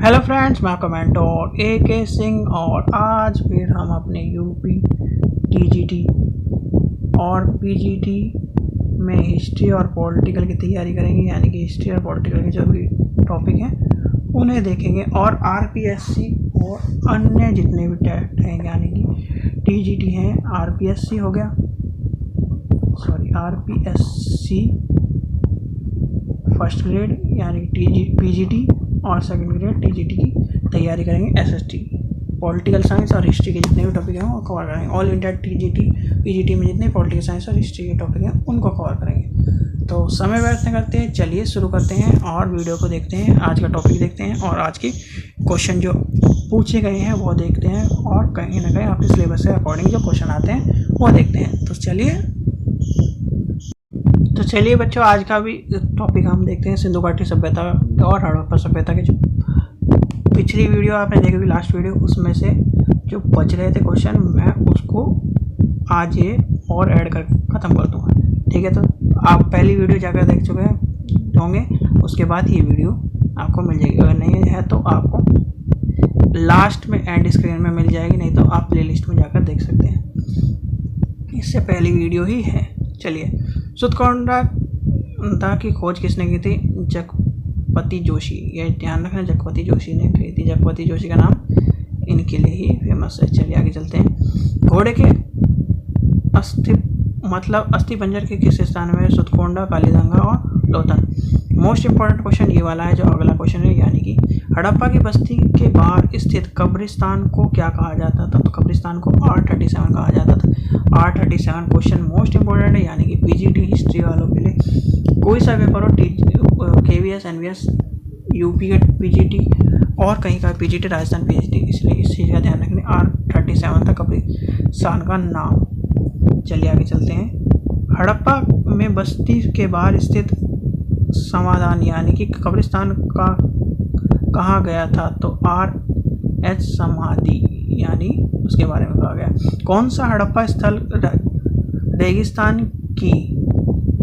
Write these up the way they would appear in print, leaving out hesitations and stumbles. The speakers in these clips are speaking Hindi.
हेलो फ्रेंड्स, मैं आपका मेंटोर AK सिंह और आज फिर हम अपने यूपी TGT और PGT में हिस्ट्री और पॉलिटिकल की तैयारी करेंगे। यानी कि हिस्ट्री और पॉलिटिकल के जो भी टॉपिक हैं उन्हें देखेंगे और RPSC और अन्य जितने भी टेस्ट हैं यानी कि TGT हैं, RPSC हो गया, RPSC फर्स्ट ग्रेड यानी PGT और सेकंड ग्रेड TGT की तैयारी करेंगे। SST पॉलिटिकल साइंस और हिस्ट्री के जितने भी टॉपिक हैं वो कवर करेंगे। ऑल इंडिया TGT PGT में जितने पॉलिटिकल साइंस और हिस्ट्री के टॉपिक हैं उनको कवर करेंगे। तो समय व्यर्थ न करते हैं, चलिए शुरू करते हैं और वीडियो को देखते हैं। आज का टॉपिक देखते हैं और आज की क्वेश्चन जो पूछे गए हैं वो देखते हैं और कहीं ना कहीं आपके सिलेबस के अकॉर्डिंग जो क्वेश्चन आते हैं वो देखते हैं। तो चलिए बच्चों, आज का भी टॉपिक हम देखते हैं सिंधु घाटी सभ्यता और हड़प्पा सभ्यता के जो पिछली वीडियो आपने देखी हुई लास्ट वीडियो, उसमें से जो बच रहे थे क्वेश्चन मैं उसको आज ये और ऐड कर ख़त्म कर दूंगा। ठीक है, तो आप पहली वीडियो जाकर देख चुके होंगे, उसके बाद ये वीडियो आपको मिल जाएगी। अगर नहीं है तो आपको लास्ट में एंड स्क्रीन में मिल जाएगी, नहीं तो आप प्ले लिस्ट में जाकर देख सकते हैं। इससे पहली वीडियो ही है। चलिए, सुतकोंडा की खोज किसने की थी? जगपति जोशी। ये ध्यान रखना, जगपति जोशी ने की थी। जगपति जोशी का नाम इनके लिए ही फेमस है। चलिए आगे चलते हैं। घोड़े के अस्थि पंजर के किस स्थान में? सुतकोंडा, कालीगंगा और लोथल। मोस्ट इंपॉर्टेंट क्वेश्चन ये वाला है जो अगला क्वेश्चन है, यानी कि हड़प्पा की बस्ती के बाहर स्थित कब्रिस्तान को क्या कहा जाता था? तो कब्रिस्तान को R37 कहा जाता था। R37 क्वेश्चन मोस्ट इंपॉर्टेंट है, यानी कि PGT हिस्ट्री वालों के लिए कोई सा पेपर हो, KVS, NVS, यूपी का PGT और कहीं का PGT, राजस्थान PGT, इसलिए इस चीज़ का ध्यान रखना। R37 था कब्रिस्तान का नाम। चलिए आगे चलते हैं। हड़प्पा में बस्ती के बाहर स्थित समाधान यानी कि कब्रिस्तान का कहा गया था? तो RH समाधि यानी उसके बारे में कहा गया। कौन सा हड़प्पा स्थल रेगिस्तान की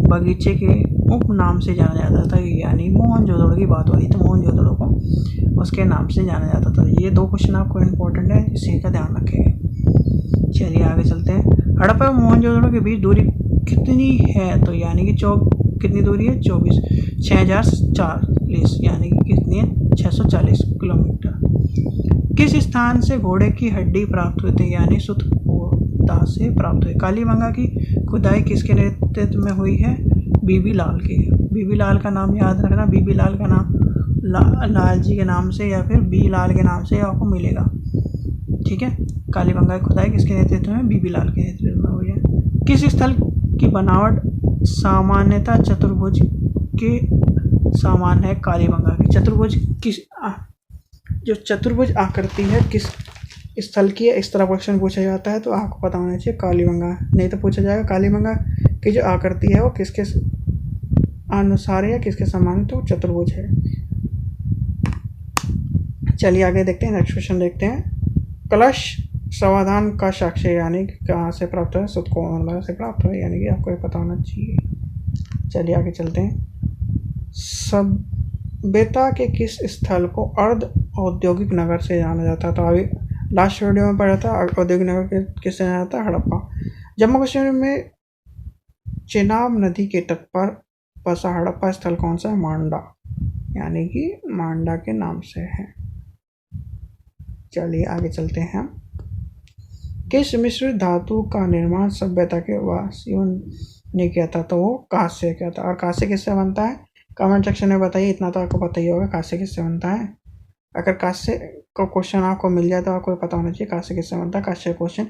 बगीचे के उपनाम से जाना जाता था? यानी मोहनजोदड़ो की बात हो रही, तो मोहनजोदड़ो को उसके नाम से जाना जाता था। ये दो क्वेश्चन आपको इम्पोर्टेंट है, इसी का ध्यान रखेंगे। चलिए आगे चलते हैं। हड़प्पा और मोहनजोदड़ो के बीच दूरी कितनी है? तो यानी कि कितनी दूरी है? 6040, यानी कि कितनी है? 640 किलोमीटर। किस स्थान से घोड़े की हड्डी प्राप्त हुई थी? यानी सुतकोंडा से प्राप्त हुई। कालीबंगा की खुदाई किसके नेतृत्व में हुई है? बीबी लाल के। बीबी लाल का नाम याद रखना, बीबी लाल का नाम लाल जी के नाम से या फिर बी लाल के नाम से आपको मिलेगा। ठीक है, कालीबंगा की खुदाई किसके नेतृत्व में? बीबी लाल के नेतृत्व में हुई है। किस स्थल की बनावट सामान्यतः चतुर्भुज के समान है? कालीबंगा की। चतुर्भुज किस जो चतुर्भुज आकृति है किस स्थल की है? इस तरह क्वेश्चन पूछा जाता है तो आपको पता होना चाहिए कालीबंगा, नहीं तो पूछा जाएगा कालीबंगा की जो आकृति है वो किसके अनुसार है या किसके समान है? तो चतुर्भुज है। चलिए आगे देखते हैं, नेक्स्ट क्वेश्चन देखते हैं। कलश समाधान का साक्ष्य यानी कहाँ से प्राप्त है? सुतकोंडा से प्राप्त है, यानी कि आपको ये पता होना चाहिए। चलिए आगे चलते हैं। सभ्यता के किस स्थल को अर्ध औद्योगिक नगर से जाना जाता था? तो अभी लास्ट वीडियो में पढ़ा था औद्योगिक नगर किससे जाना जाता है? हड़प्पा। जम्मू कश्मीर में चेनाब नदी के तट पर बसा हड़प्पा स्थल कौन सा है? मांडा, यानी कि मांडा के नाम से है। चलिए आगे चलते हैं हम। किस मिश्रित धातु का निर्माण सभ्यता के वासियों ने किया था? तो वो कांस्य किया था। और कांस्य किससे बनता है? कमेंट सेक्शन में बताइए, इतना तो आपको पता ही होगा कांस्य किससे बनता है। अगर कांस्य का क्वेश्चन आपको मिल जाए तो आपको पता होना चाहिए कांस्य किससे बनता है। कांस्य क्वेश्चन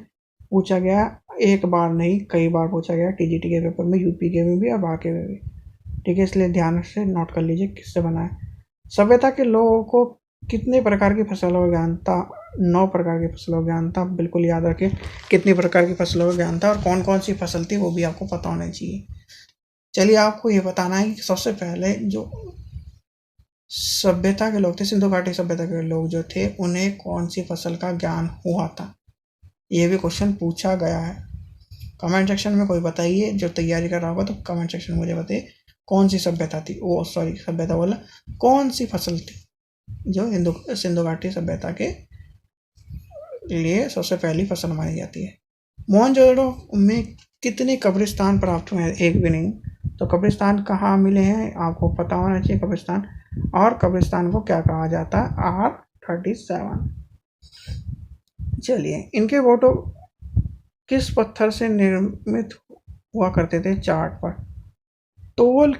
पूछा गया एक बार नहीं, कई बार पूछा गया TGT के पेपर में, यूपी के में भी और बाकी में भी। ठीक है, इसलिए ध्यान से नोट कर लीजिए किससे बना है। सभ्यता के लोगों को कितने प्रकार की फसलों का ज्ञान था? 9 प्रकार की फसलों का ज्ञान था। बिल्कुल याद रखें कितनी प्रकार की फसलों का ज्ञान था और कौन कौन सी फसल थी वो भी आपको पता होना चाहिए। चलिए आपको ये बताना है कि सबसे पहले जो सभ्यता के लोग थे, सिंधु घाटी सभ्यता के लोग जो थे, उन्हें कौन सी फसल का ज्ञान हुआ था? ये भी क्वेश्चन पूछा गया है। कमेंट सेक्शन में कोई बताइए, जो तैयारी कर रहा होगा तो कमेंट सेक्शन में मुझे बताइए कौन सी सभ्यता थी, सभ्यता बोला, कौन सी फसल थी। जो सिंधु घाटी सभ्यता के लिए सबसे पहली फसल मानी जाती है। मोहनजोदड़ो में कितने कब्रिस्तान प्राप्त हुए हैं? एक भी नहीं। तो कब्रिस्तान कहाँ मिले हैं आपको पता होना चाहिए कब्रिस्तान, और कब्रिस्तान को क्या कहा जाता है? R37। चलिए, इनके फोटो किस पत्थर से निर्मित हुआ करते थे चार्ट पर? तोल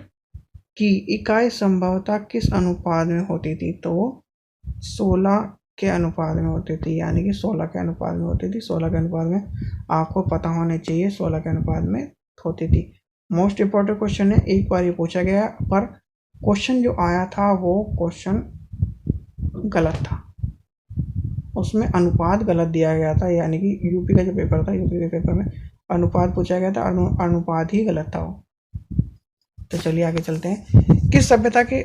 की इकाई संभवतः किस अनुपात में होती थी? तो 16 के अनुपात में होती थी, यानी कि 16 के अनुपात में होती थी। 16 के अनुपात में आपको पता होने चाहिए, 16 के अनुपात में होती थी। मोस्ट इम्पोर्टेंट क्वेश्चन है, एक बार ये पूछा गया, पर क्वेश्चन जो आया था वो क्वेश्चन गलत था, उसमें अनुपात गलत दिया गया था, यानी कि यूपी का जो पेपर था, यूपी के पेपर में अनुपात पूछा गया था, अनुपात ही गलत था वो। तो चलिए आगे चलते हैं। किस सभ्यता के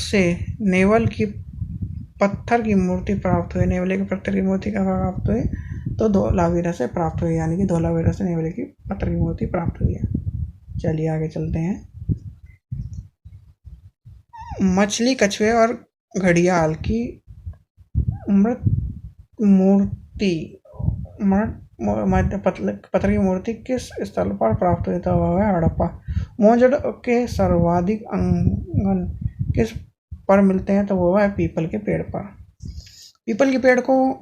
से नेवल की पत्थर की मूर्ति प्राप्त हुई? नेवले की पत्थर की मूर्ति कहाँ प्राप्त हुई? तो धोलावीरा से प्राप्त हुई, यानी कि धोलावीरा से नेवले की पत्थर की मूर्ति प्राप्त हुई है। चलिए आगे चलते हैं। मछली, कछुए और घड़ियाल की मृत मूर्ति पत्थर की मूर्ति किस स्थल पर प्राप्त हुई? था वह है हड़प्पा। मोहनजोदड़ो के सर्वाधिक अंगन किस पर मिलते हैं? तो वो है पीपल के पेड़ पर। पीपल के पेड़ को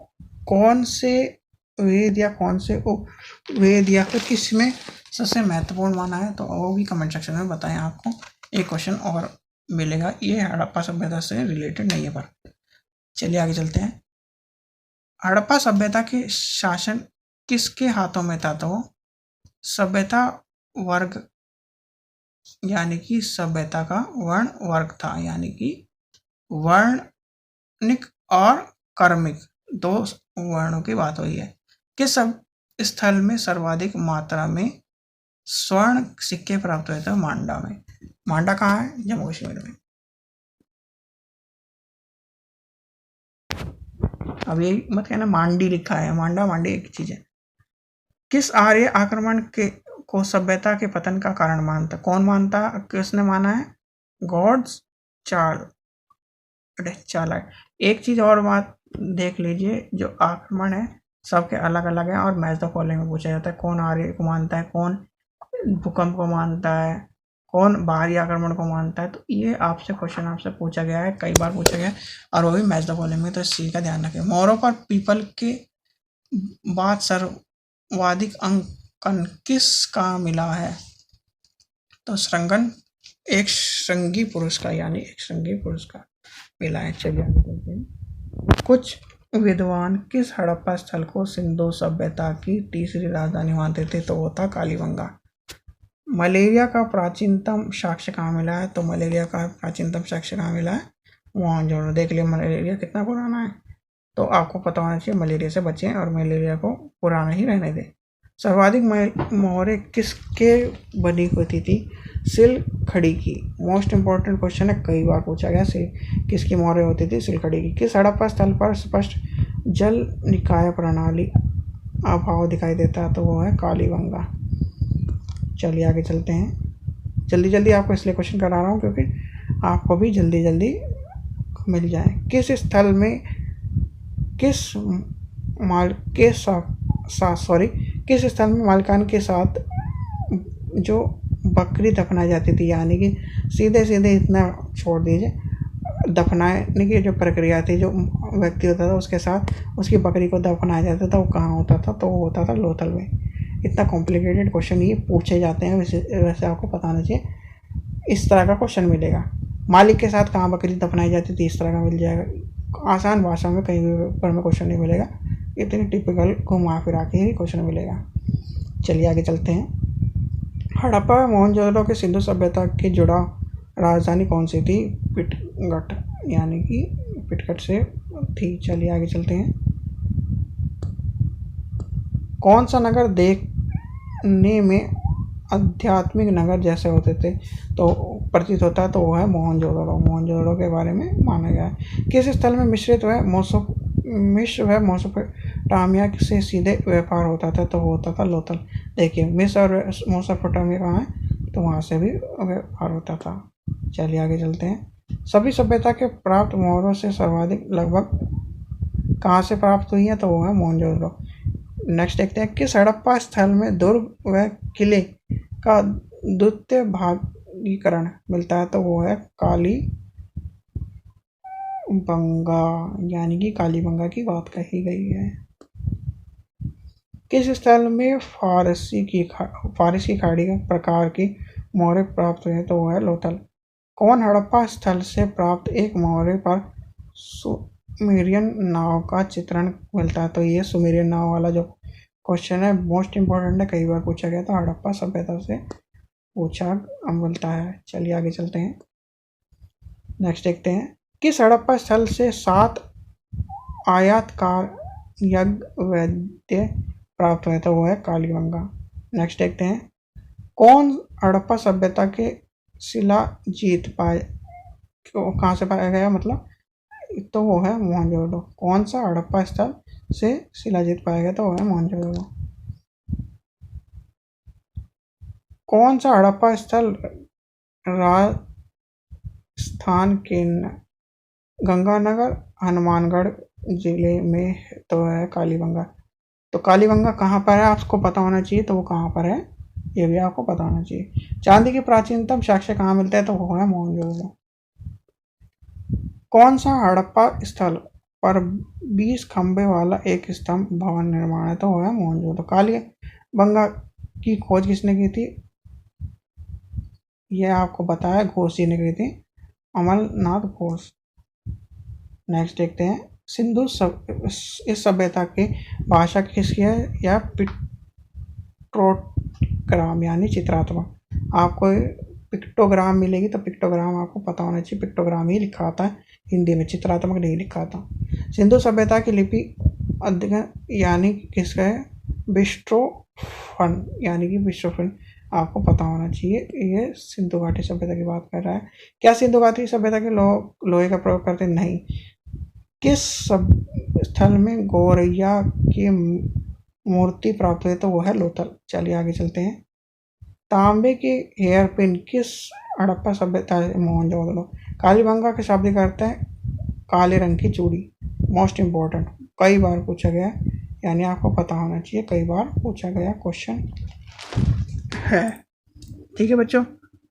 कौन से वेद या कौन से उपवेद या फिर किस में सबसे महत्वपूर्ण माना है? तो वो भी कमेंट सेक्शन में बताएं, आपको एक क्वेश्चन और मिलेगा, ये हड़प्पा सभ्यता से रिलेटेड नहीं है पर। चलिए आगे चलते हैं। हड़प्पा सभ्यता के शासन किसके हाथों में था? तो सभ्यता वर्ग, यानी कि सभ्यता का वर्ण वर्ग था, यानी कि वर्णिक और कर्मिक दो वर्णों की बात हुई है। किस स्थल में सर्वाधिक मात्रा में स्वर्ण सिक्के प्राप्त हुए थे? मांडा में। मांडा कहाँ है? जम्मू कश्मीर में। अब ये मत कहना मांडी लिखा है, मांडा मांडी एक चीज है। किस आर्य आक्रमण के को सभ्यता के पतन का कारण मानता? कौन मानता? किसने माना है? गॉड्स चालाक। एक चीज और बात देख लीजिए, जो आक्रमण है सबके अलग अलग है और मैच द फॉलोइंग में पूछा जाता है, कौन आर्य को मानता है, कौन भूकंप को मानता है, कौन बाहरी आक्रमण को मानता है। तो ये आपसे क्वेश्चन आपसे पूछा गया है, कई बार पूछा गया है, और वो भी मैच द फॉलोइंग में, तो इस चीज का ध्यान रखें। मोरों पर पीपल के बाद सर्वाधिक अंकन किसका मिला है? तो श्रृंगन एक श्रृंगी पुरुष का, यानी एक श्रृंगी पुरुष का मिला है। चलिए आगे चलते हैं। कुछ विद्वान किस हड़प्पा स्थल को सिंधु सभ्यता की तीसरी राजधानी मानते थे? तो वो था कालीबंगा। मलेरिया का प्राचीनतम साक्ष्य कहाँ मिला है? तो मलेरिया का प्राचीनतम साक्ष्य कहाँ मिला है? मोहनजोदड़ो। देख लिया मलेरिया कितना पुराना है, तो आपको पता होना चाहिए मलेरिया से बचें और मलेरिया को पुराना ही रहने दें। सर्वाधिक मोहरें किसके बनी होती थी? सिलखड़ी की। मोस्ट इंपॉर्टेंट क्वेश्चन है, कई बार पूछा गया, किसकी मोहरें होती थी? सिलखड़ी की। किस हड़प्पा स्थल पर स्पष्ट जल निकाय प्रणाली अभाव दिखाई देता है? तो वो है कालीबंगा। चलिए आगे चलते हैं। जल्दी जल्दी आपको इसलिए क्वेश्चन करा रहा हूँ क्योंकि आपको भी जल्दी जल्दी मिल जाए। किस स्थल में किस स्थल में मालिकान के साथ जो बकरी दफनाई जाती थी, यानी कि सीधे सीधे इतना छोड़ दीजिए, दफनाने की जो प्रक्रिया थी, जो व्यक्ति होता था उसके साथ उसकी बकरी को दफनाया जाता था, वो कहाँ होता था? तो वो होता था लोथल में। इतना कॉम्प्लिकेटेड क्वेश्चन ये पूछे जाते हैं, वैसे आपको पता होना चाहिए। इस तरह का क्वेश्चन मिलेगा, मालिक के साथ कहाँ बकरी दफनाई जाती थी, इस तरह का मिल जाएगा। आसान भाषा में कहीं भी पर में क्वेश्चन नहीं मिलेगा, इतनी टिपिकल घुमा फिरा के ही क्वेश्चन मिलेगा। चलिए आगे चलते हैं। हड़प्पा मोहनजोदड़ो के सिंधु सभ्यता के जुड़ाव राजधानी कौन सी थी? पिटगट, यानी कि पिटगट से थी। चलिए आगे चलते हैं। कौन सा नगर देखने में आध्यात्मिक नगर जैसे होते थे तो प्रतीत होता है? तो वो है मोहनजोदड़ो। मोहनजोदड़ो के बारे में माना गया है। किस स्थल में मिश्र व मोसोपोटामिया से सीधे व्यापार होता था? तो वो होता था लोथल। देखिए मिस्र और मोसोपोटामिया कहाँ है? तो वहाँ से भी व्यापार होता था। चलिए आगे चलते हैं। सभी सभ्यता के प्राप्त मोहरों से सर्वाधिक लगभग कहाँ से प्राप्त हुई है, तो वो है मोहनजोदड़ो। नेक्स्ट देखते हैं, किस हड़प्पा स्थल में दुर्ग व किले का द्वितीय भागीकरण मिलता है, तो वो है कालीबंगा, यानी कि कालीबंगा की बात कही गई है। किस स्थल में फारसी की खाड़ी का प्रकार की मोहरें प्राप्त हुई है, तो वो है लोथल। कौन हड़प्पा स्थल से प्राप्त एक मोहरे पर सुमेरियन नाव का चित्रण मिलता है, तो ये सुमेरियन नाव वाला जो क्वेश्चन है मोस्ट इम्पोर्टेंट है, कई बार पूछा गया था, हड़प्पा सभ्यता से पूछा मिलता है। चलिए आगे चलते हैं। नेक्स्ट देखते हैं, किस हड़प्पा स्थल से 7 आयताकार यज्ञ वैद्य प्राप्त हुए, तो वो है कालीबंगा। नेक्स्ट देखते हैं, कौन हड़प्पा सभ्यता के शिलाजीत कहाँ से पाया गया, मतलब तो वो है मोहनजोदड़ो। कौन सा हड़प्पा स्थल से शिलाजीत पाया गया, तो वो है मोहनजोदड़ो। कौन सा हड़प्पा स्थल राजस्थान के गंगानगर हनुमानगढ़ जिले में, तो है कालीबंगा। तो कालीबंगा कहाँ पर है आपको पता होना चाहिए, तो वो कहाँ पर है ये भी आपको पता होना चाहिए। चांदी की प्राचीनतम साक्ष्य कहाँ मिलते हैं, तो वो है मोहनजोदड़ो। कौन सा हड़प्पा स्थल पर 20 खंबे वाला एक स्तंभ भवन निर्माण है, तो वो है मोहनजोदड़ो। कालीबंगा की खोज किसने की थी, यह आपको बताया घोष जी ने की थी, अमरनाथ घोष। नेक्स्ट देखते हैं, सिंधु इस सभ्यता की भाषा किसकी है, या पिक्टोग्राम यानी चित्रात्मक। आपको पिक्टोग्राम मिलेगी तो पिक्टोग्राम आपको पता होना चाहिए, पिक्टोग्राम ही लिखा आता है हिंदी में, चित्रात्मक नहीं लिखा था। सिंधु सभ्यता की लिपि अध्ययन यानी किसका है, विष्णुफन यानी कि विष्णुफन आपको पता होना चाहिए। ये सिंधु घाटी सभ्यता की बात कर रहा है। क्या सिंधु घाटी सभ्यता के लोहे का प्रयोग करते नहीं। किस स्थल में गौरैया की मूर्ति प्राप्त हुई, तो वो है लोथल। चलिए आगे चलते हैं, तांबे की हेयर पिन किस हड़प्पा सभ्यता, मोहनजोदड़ो। कालीबंगा के शाब्दिक अर्थ है काले रंग की चूड़ी। मोस्ट इम्पोर्टेंट, कई बार पूछा गया, यानी आपको पता होना चाहिए, कई बार पूछा गया क्वेश्चन है। ठीक है बच्चों,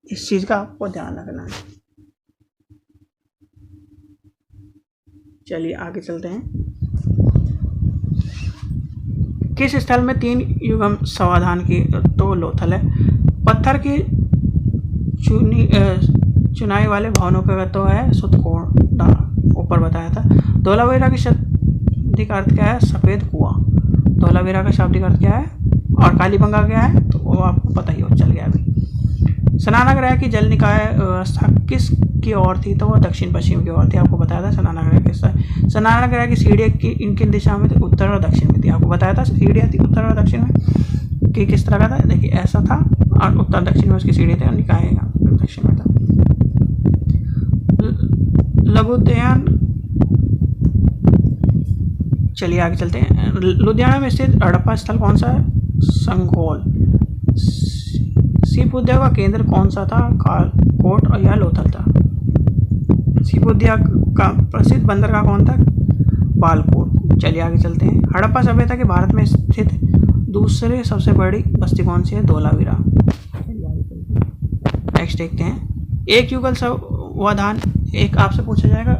इस चीज का आपको ध्यान रखना है। चलिए आगे चलते हैं, किस स्थल में 3 युगम समाधान की, तो लोथल है। पत्थर की चुनाई वाले भवनों का तो है सुतकोड़ा, ऊपर बताया था। धोलावीरा की शाब्दिक अर्थ क्या है, सफेद कुआं। धोलावीरा का शाब्दिक अर्थ क्या है, और कालीबंगा क्या है, तो वो आपको पता ही हो चल गया अभी। स्नानागृह की जल निकाय व्यवस्था किस की ओर थी, तो वो दक्षिण पश्चिम की ओर थी। आपको बताया था स्नानागृह की सीढ़ियाँ की किन दिशा में थी, उत्तर और दक्षिण में थी। आपको बताया था सीढ़ियाँ थी उत्तर और दक्षिण में कि किस तरह का था, देखिए ऐसा था, और उत्तर दक्षिण में उसकी सीढ़ी थी, और निकाय दक्षिण में था। लघुद्यान, चलिए आगे चलते हैं। लुधियाना में स्थित हड़प्पा स्थल कौन सा है, संघोल। सीप उद्योग का केंद्र कौन सा था, कालकोट और या लोथल था। सीप उद्योग का प्रसिद्ध बंदरगाह कौन था, बालकोट। चलिए आगे चलते हैं, हड़प्पा सभ्यता के भारत में स्थित दूसरे सबसे बड़ी बस्ती कौन सी है, धोलावीरा। नेक्स्ट देखते हैं, एक युगल समाधान, एक आपसे पूछा जाएगा,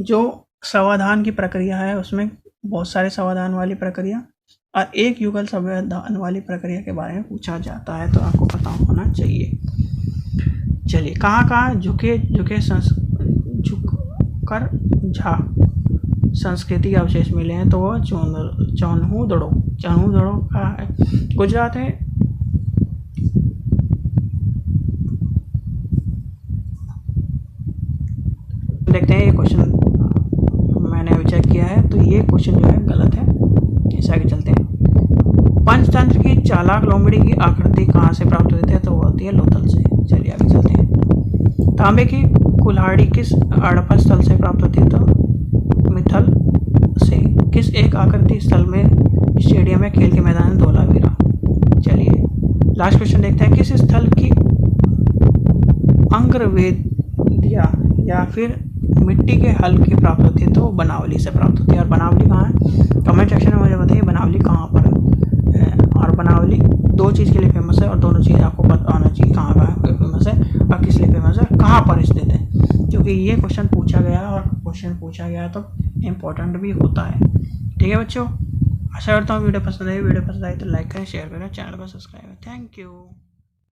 जो समाधान की प्रक्रिया है उसमें बहुत सारे समाधान वाली प्रक्रिया और एक युगल समाधान वाली प्रक्रिया के बारे में पूछा जाता है, तो आपको पता होना चाहिए। चलिए, कहाँ झुके झुककर झा संस्कृति के अवशेष मिले हैं, तो वो चौन्हू दड़ो का है, गुजरात है। देखते हैं, ये क्वेश्चन मैंने चेक किया है, तो ये क्वेश्चन जो है गलत है। इसे आगे चलते हैं, पंचतंत्र की चालाक लोमड़ी की आकृति कहाँ से प्राप्त हुई थी, तो वो होती है लोथल से। चलिए आगे चलते हैं, तांबे की कुल्हाड़ी किस हड़प्पा स्थल से प्राप्त होती है, तो मिथल से। किस एक आकृति स्थल में स्टेडियम है, खेल के मैदान, धोलावीरा। चलिए लास्ट क्वेश्चन देखते हैं, किस स्थल की अंग्रवेदिया या फिर मिट्टी के हल्के प्राप्त होती है, तो बनावली से प्राप्त होती है। और बनावली कहाँ है, कमेंट सेक्शन में मुझे बताइए बनावली कहाँ पर है। और बनावली दो चीज़ के लिए फेमस है, और दोनों चीज़ आपको पता होना चाहिए कहाँ कहाँ फेमस है और किस लिए फेमस है, कहाँ पर स्थित है, क्योंकि ये क्वेश्चन पूछा गया है, और क्वेश्चन पूछा गया तो इम्पोर्टेंट भी होता है। ठीक है बच्चों, आशा करता हूँ वीडियो पसंद आई तो लाइक करें, शेयर करें, चैनल को सब्सक्राइब करें। Thank you.